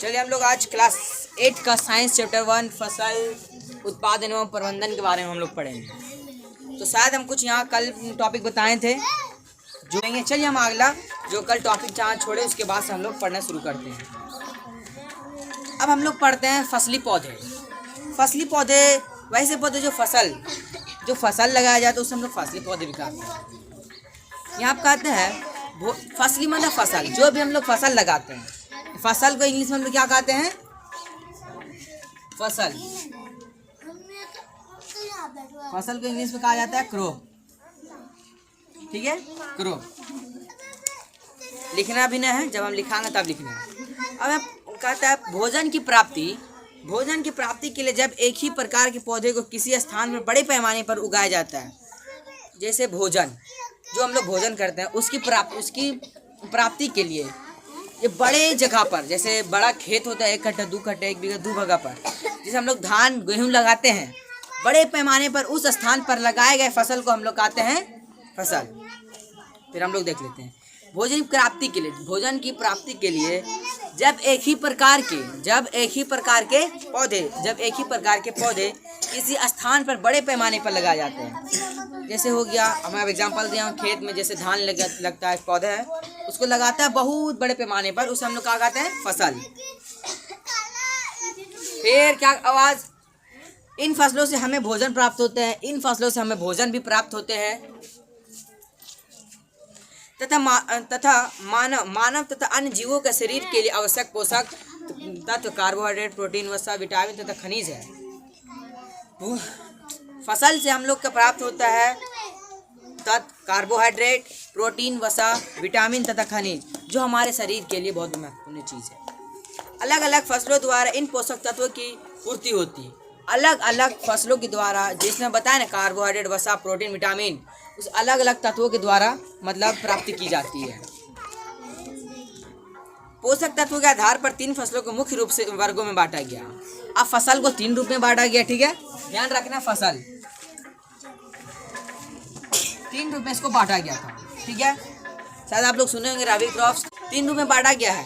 चलिए हम लोग आज क्लास 8 का साइंस चैप्टर 1 फसल उत्पादन एवं प्रबंधन के बारे में हम लोग पढ़ेंगे। तो शायद हम कुछ यहाँ कल टॉपिक बताए थे जो लेंगे। चलिए हम अगला जो कल टॉपिक जहाँ छोड़े उसके बाद से हम लोग पढ़ना शुरू करते हैं। अब हम लोग पढ़ते हैं फसली पौधे। फसली पौधे वैसे पौधे जो फसल लगाया जाए तो उससे हम लोग फसली पौधे भी कहते हैं। यहाँ आप कहते हैं फसली मतलब फसल, जो भी हम लोग फसल लगाते हैं, फसल को इंग्लिश में हम लोग क्या कहते हैं? फसल को इंग्लिश में कहा जाता है क्रॉप। ठीक है, क्रॉप लिखना भी नहीं है, जब हम लिखाएंगे तब लिखना है। अब कहता है भोजन की प्राप्ति के लिए जब एक ही प्रकार के पौधे को किसी स्थान में बड़े पैमाने पर उगाया जाता है, जैसे भोजन जो हम लोग भोजन करते हैं उसकी प्राप्ति के लिए ये बड़े जगह पर, जैसे बड़ा खेत होता है 1 कट्ठा 2 कट्ठा 1 बीघा 2 बीघा पर, जैसे हम लोग धान गेहूँ लगाते हैं, बड़े पैमाने पर उस स्थान पर लगाए गए फसल को हम लोग कहते हैं फसल। फिर हम लोग देख लेते हैं भोजन की प्राप्ति के लिए जब एक ही प्रकार के पौधे किसी स्थान पर बड़े पैमाने पर लगाए जाते हैं। जैसे हो गया, मैं एग्जांपल दिया हूँ, खेत में जैसे धान लगता है, पौधा है, उसको लगाता है बहुत बड़े पैमाने पर, उसे हम लोग क्या कहते हैं? फसल। फिर क्या आवाज, इन फसलों से हमें भोजन प्राप्त होते हैं, इन फसलों से हमें भोजन भी प्राप्त होते हैं तथा मानव तथा अन्य जीवों के शरीर के लिए आवश्यक पोषक तत्व कार्बोहाइड्रेट, प्रोटीन, वसा, विटामिन तथा खनिज है। फसल से हम लोग का प्राप्त होता है तत्व कार्बोहाइड्रेट, प्रोटीन, वसा, विटामिन तथा खनिज, जो हमारे शरीर के लिए बहुत महत्वपूर्ण चीज़ है। अलग अलग फसलों द्वारा इन पोषक तत्वों की पूर्ति होती है। अलग अलग फसलों के द्वारा, जिसमें बताया ना कार्बोहाइड्रेट, वसा, प्रोटीन, विटामिन, उस अलग अलग तत्वों के द्वारा मतलब प्राप्ति की जाती है। पोषक तत्वों के आधार पर 3 फसलों को मुख्य रूप से वर्गों में बांटा गया। अब फसल को 3 रूप में बांटा गया। ठीक है, ध्यान रखना, फसल 3 रूप में इसको बांटा गया था। ठीक है, शायद आप लोग सुने होंगे रबी क्रॉप्स 3 रूप में बांटा गया है।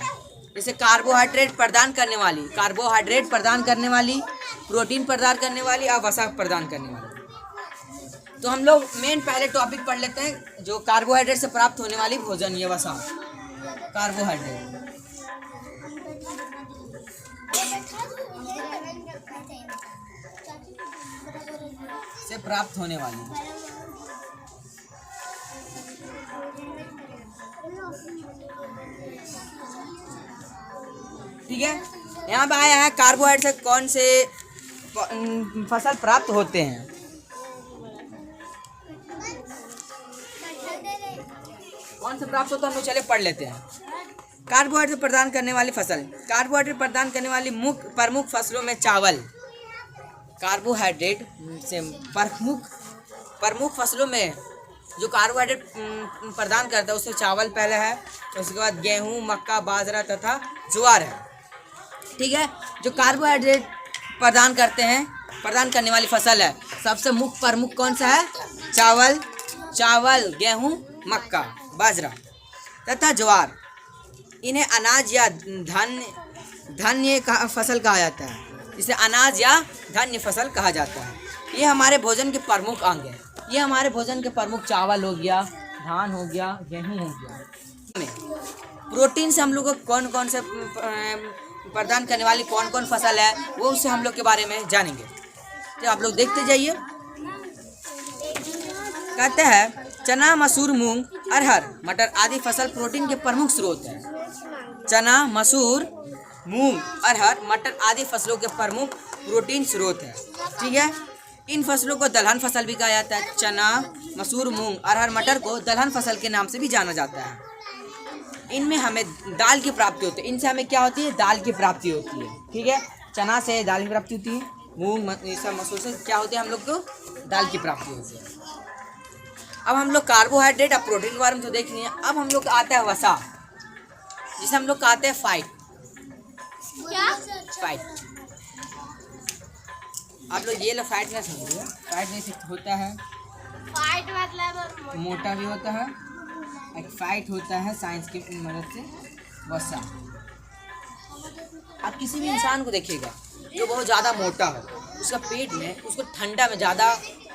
जैसे कार्बोहाइड्रेट प्रदान करने वाली, प्रोटीन प्रदान करने वाली और वसा प्रदान करने वाली। तो हम लोग मेन पहले टॉपिक पढ़ लेते हैं, जो कार्बोहाइड्रेट से प्राप्त होने वाली भोजन, ये वसा, कार्बोहाइड्रेट से प्राप्त होने वाली। ठीक है, यहाँ पे आया है कार्बोहाइड्रेट से कौन से फसल प्राप्त होते हैं। कौन से प्राप्त होता है हम लोग चले पढ़ लेते हैं। कार्बोहाइड्रेट प्रदान करने वाली फसल, कार्बोहाइड्रेट प्रदान करने वाली प्रमुख फसलों में चावल, कार्बोहाइड्रेट से प्रमुख फसलों में जो कार्बोहाइड्रेट प्रदान करता है उससे चावल पहले है, उसके बाद गेहूं, मक्का, बाजरा तथा ज्वार है। ठीक है, जो कार्बोहाइड्रेट प्रदान करने वाली फसल है, सबसे मुख्य प्रमुख कौन सा है? चावल, गेहूं, मक्का, बाजरा तथा ज्वार। इन्हें अनाज या धान्य फसल कहा जाता है, जिसे अनाज या धान्य फसल कहा जाता है। ये हमारे भोजन के प्रमुख अंग है। ये हमारे भोजन के प्रमुख चावल हो गया, धान हो गया, गेहूं हो गया। प्रोटीन से हम लोग को कौन कौन से प्रदान करने वाली कौन कौन फसल है, वो उससे हम लोग के बारे में जानेंगे। तो आप लोग देखते जाइए। कहते हैं चना, मसूर, मूंग, अरहर, मटर आदि फसल प्रोटीन के प्रमुख स्रोत हैं। चना, मसूर, मूंग, अरहर, मटर आदि फसलों के प्रमुख प्रोटीन स्रोत है। ठीक है, इन फसलों को दलहन फसल भी कहा जाता है। चना, मसूर, मूंग, अरहर, मटर को दलहन फसल के नाम से भी जाना जाता है। इनमें हमें दाल की प्राप्ति होती है। इनसे हमें क्या होती है? दाल की प्राप्ति होती है। ठीक है, चना से दाल की प्राप्ति होती है, मूंग, मसूर से क्या होती है? हम लोग को दाल की प्राप्ति होती है। अब हम लोग कार्बोहाइड्रेट और प्रोटीन के बारे में तो देख लिए। अब हम लोग आता है वसा, जिसे हम लोग कहते हैं फाइट। आप लोग ये फैट ना समझिए, फैट नहीं होता है, फैट मतलब मोटा भी होता है, एक फैट होता है साइंस की मदद से वसा। आप किसी भी इंसान को देखिएगा जो बहुत ज़्यादा मोटा हो, उसका पेट में उसको ठंडा में ज़्यादा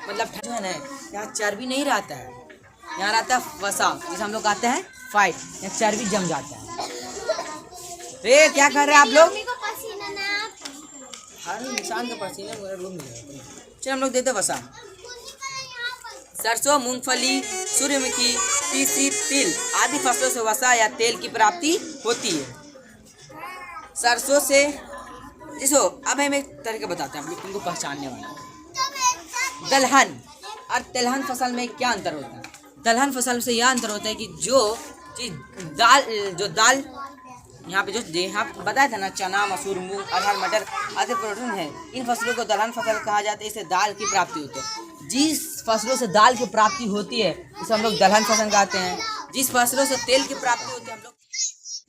मतलब ठंडा है ना, यहाँ चर्बी नहीं रहता है, यहाँ रहता है वसा, जिसे हम लोग कहते हैं फाइट, यहाँ चर्बी जम जाता है। रे क्या कर रहे हैं आप लोग? हर इंसान का पसीना मेरा रूम में। चलो हम लोग देते वसा। सरसों, मूंगफली, सूर्यमुखी, तीसी, तिल आदि फसलों से वसा या तेल की प्राप्ति होती है। सरसों से इसो अब हम एक तरीका बताते हैं हम लोग तुमको पहचानने वाला। दलहन और तिलहन फसल में क्या अंतर होता है? दलहन फसल से यह अंतर होता है कि जो चीज दाल यहाँ पे जो यहाँ बताया था ना, चना, मसूर, मूंग, अरहर, मटर आदि प्रोटीन है, इन फसलों को दलहन फसल कहा जाता है। इससे दाल की प्राप्ति होती है। जिस फसलों से दाल की प्राप्ति होती है उसे हम लोग दलहन फसल कहते हैं। जिस फसलों से तेल की प्राप्ति होती है हम लोग,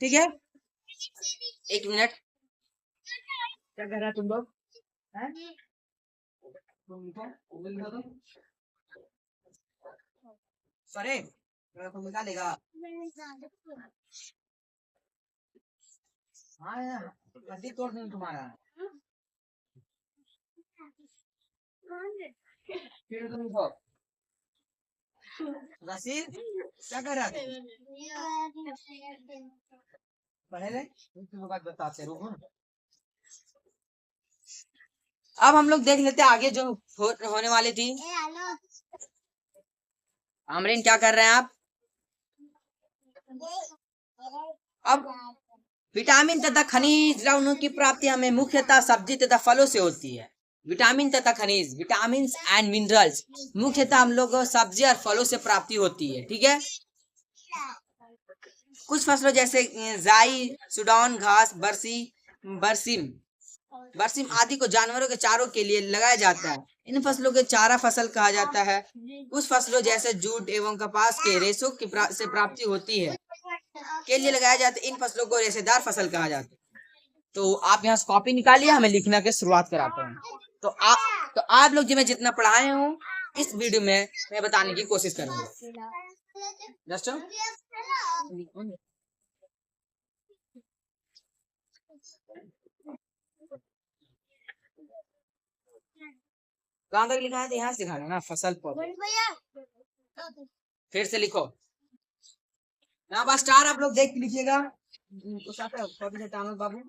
ठीक है, एक मिनट, क्या कर रहा है तुम लोग? सरे निकालेगा। हाँ यार, हड्डी तोड़ दूँ तुम्हारा। फिर तुम को रसीद क्या कर रहा है? पढ़े ले, तुम बात बताते रुको। अब हम लोग देख लेते हैं आगे जो होने वाली थी। आमरीन क्या कर रहे हैं आप? अब विटामिन तथा खनिज लवणों की प्राप्ति हमें मुख्यतः सब्जी तथा फलों से होती है। विटामिन तथा खनिज, विटामिन एंड मिनरल्स मुख्यतः हम लोग को सब्जी और फलों से प्राप्ति होती है, ठीक है। कुछ फसलों जैसे जाई, सुडान घास, बरसीम बरसीम आदि को जानवरों के चारों के लिए लगाया जाता है। इन फसलों के चारा फसल कहा जाता है। कुछ फसलों जैसे जूट एवं कपास के रेशों की से प्राप्ति होती है के लिए लगाया जाता है। इन फसलों को रेशेदार फसल कहा जाता है। तो आप यहाँ से कॉपी निकालिए, हमें लिखना की शुरुआत कराते हैं। तो आप लोग जो मैं जितना पढ़ाए हूँ इस वीडियो में मैं बताने की कोशिश करूंगा। जस्ट कहाँ तक लिखा है? तो यहाँ से दिखाना ना, फसल पौधे। फिर से लिखो यहाँ पर स्टार आप लोग देख के लिखिएगा। कुछ आता है कॉपी से टाइम बाबू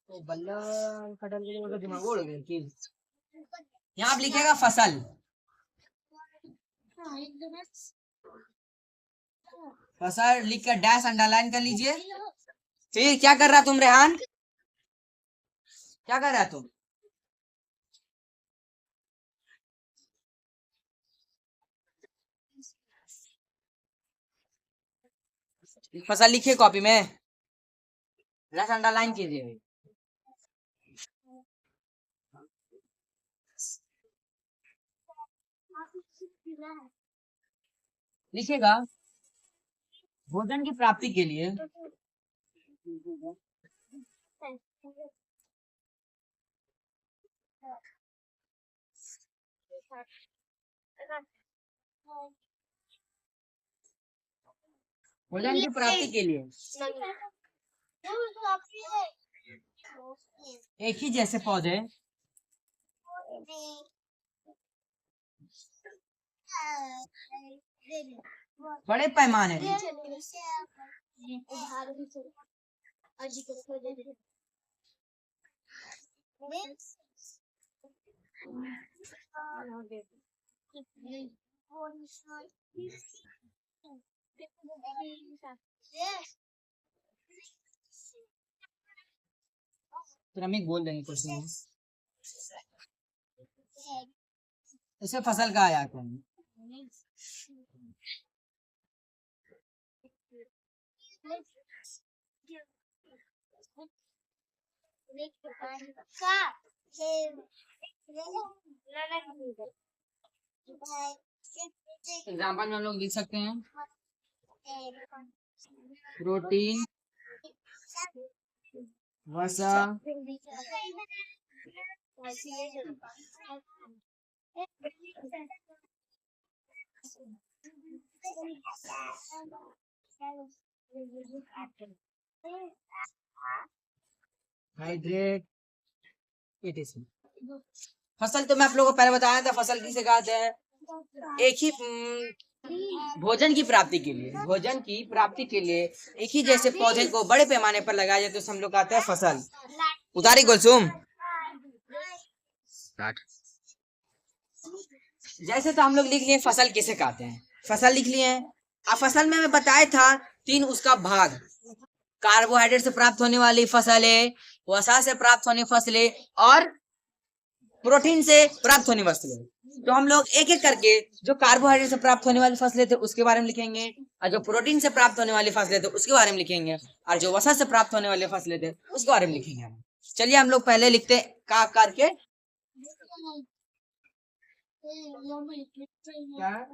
तो बल्ला कटल के लिए दिमाग उड़ गया कि यहाँ आप लिखिएगा फसल। फसल लिख कर डैश अंडरलाइन कर लीजिए। फिर क्या कर रहा तुम रेहान? क्या कर रहा तुम? फसल लिखिए कॉपी में, डैश अंडरलाइन कीजिए। लिखिएगा भोजन की प्राप्ति के लिए भोजन की प्राप्ति के लिए एक ही जैसे पौधे बड़े पैमाने श्रमिक बोल देंगे कुछ नहीं, इसे फसल कहा जाता है। एग्जाम्पल में हम लोग लिख सकते हैं प्रोटीन, वसा, हाइड्रेट इट इज। फसल तो मैं आप लोगों को पहले बताया था, फसल किसे कहते हैं? एक ही भोजन की प्राप्ति के लिए, भोजन की प्राप्ति के लिए एक ही जैसे पौधे को बड़े पैमाने पर लगाया जाए तो उसे हम लोग कहते हैं फसल। उतारी गुलसुम स्टार्ट। जैसे तो हम लोग लिख लिए फसल किसे कहते हैं, फसल लिख लिए हैं। अब फसल में मैं बताया था तीन उसका भाग, कार्बोहाइड्रेट से प्राप्त होने वाली फसलें, वसा से प्राप्त होने फसलें और प्रोटीन से प्राप्त होने वस्तुएं। तो हम लोग एक एक करके जो कार्बोहाइड्रेट से प्राप्त होने वाली फसलें थे उसके बारे में लिखेंगे, और जो प्रोटीन से प्राप्त होने वाली फसलें थे उसके बारे में लिखेंगे, और जो वसा से प्राप्त होने वाली फसलें थे उसके बारे में लिखेंगे हम। चलिए हम लोग पहले लिखते हैं का करके। क्या?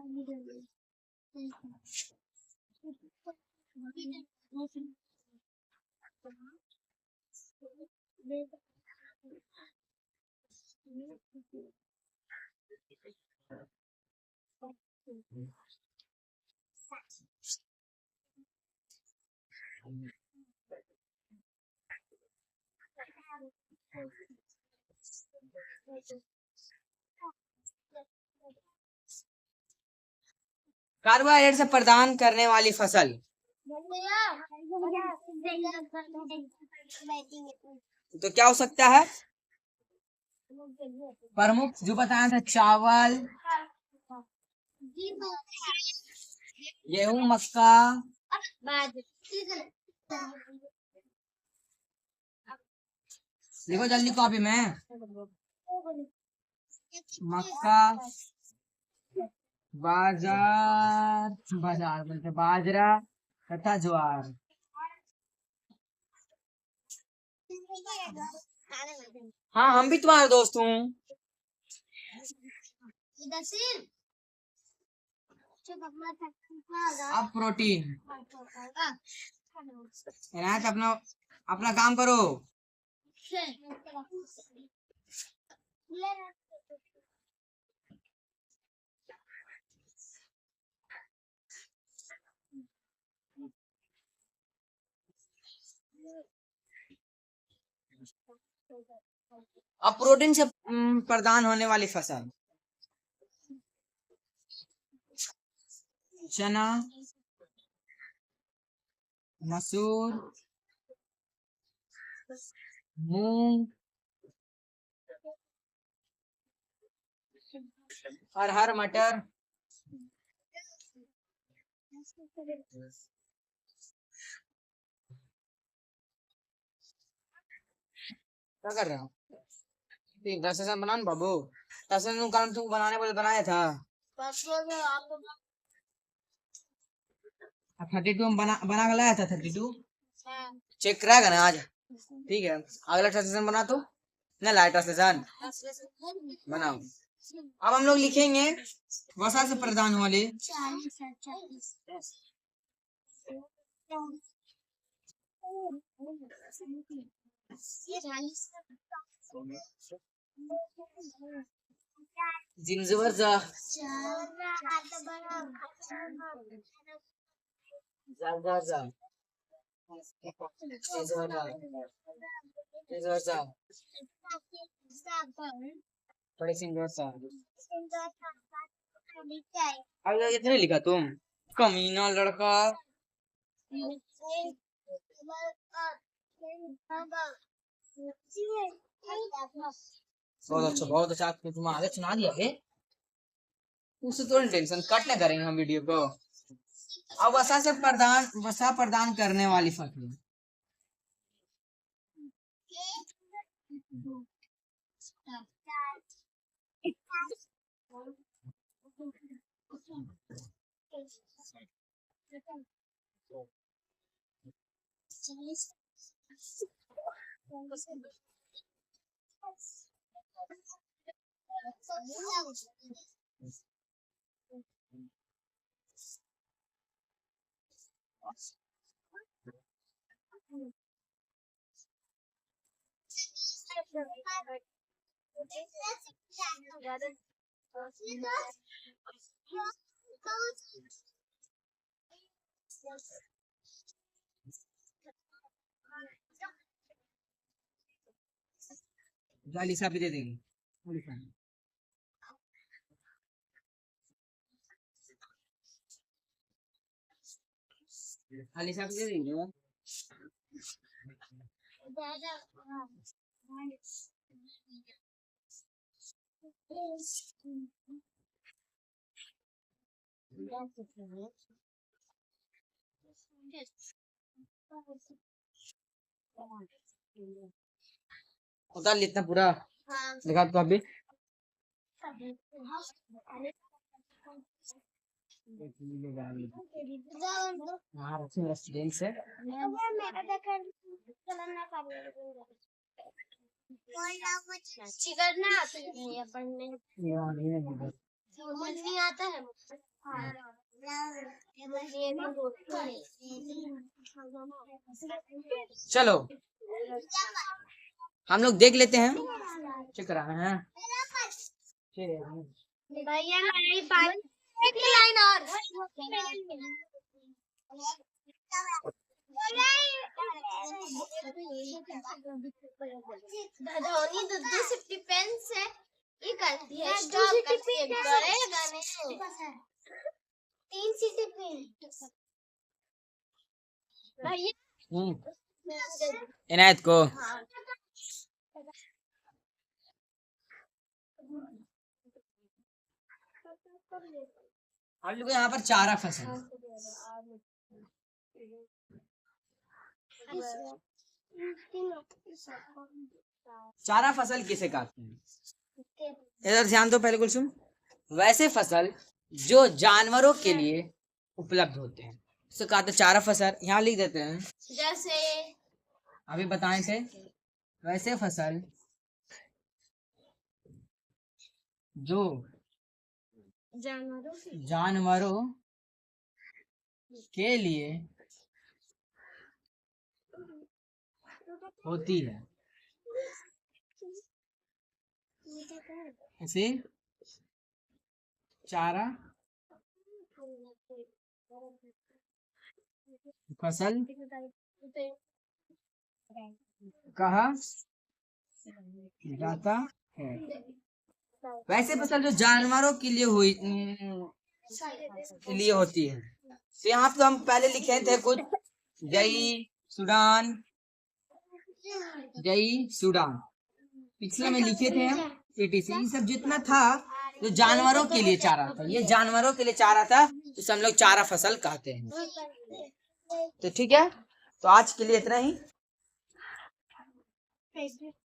कार्बोहाइड्रेट से प्रदान करने वाली फसल, तो क्या हो सकता है? प्रमुख जो बताया था चावल, गेहूं, मक्का, देखो जल्दी कॉपी में, मक्का, बाजार बोलते बाजरा तथा ज्वार। हाँ हम भी तुम्हारे दोस्त हूँ। अब प्रोटीन, इनायत अपना अपना काम करो। अब प्रोटीन से प्रदान होने वाली फसल, चना, मसूर, मूंग, अरहर, मटर। क्या कर रहे हो? 10 बना बाबू, 10 काम तुम बनाने बोले बनाया था। 32 हम बना के लाया था 32। चेक कराएगा ना आज? ठीक है, अगला ट्रांसलेशन बना तो ना, लाइट ट्रांसलेशन बनाओ। अब हम लोग लिखेंगे वसा से प्रदान वाले, जिंजवर जा जा जा जा जिंजवर जा थोड़ी जिंजवर जा। अब लोग इतने लिखा तुम, कमीना लड़का। बहुत अच्छा तुम आगे सुना दिया बे, उससे थोड़ी टेंशन, कट ना करेंगे हम वीडियो को। अब वसा प्रदान करने वाली फसलें, अलीसा भी दे देंगे। अलीसा भी दे देंगे वो। उतार ली इतना पूरा दिखा तो अभी। रेस्टोरेंट से समझ नहीं आता है। चलो हम लोग देख लेते हैं, चेक करा रहे हैं। भैया एक लाइन और धोनी दूध सिटी पेन से ये करती है स्टॉप करके करेगा नहीं 3 सीटी पेन भैया इनायत को हम लोग यहाँ पर चारा फसल, चारा फसल किसे कहते हैं? इधर ध्यान दो पहले कुलसुम। वैसे फसल जो जानवरों के लिए उपलब्ध होते हैं उसे कहते हैं चारा फसल। यहाँ लिख देते हैं जैसे अभी बताए थे। वैसे फसल जो जानवरों के लिए होती है इसे चारा फसल कहा जाता है। वैसे फसल जो जानवरों के लिए लिए होती है। तो यहाँ पे हम पहले लिखे थे कुछ जई सूडान, जई सूडान पिछले में लिखे थे हम etc। ये सब जितना था जो जानवरों के लिए चारा था, ये जानवरों के लिए चारा था, तो हम लोग चारा फसल कहते हैं। तो ठीक है, तो आज के लिए इतना ही।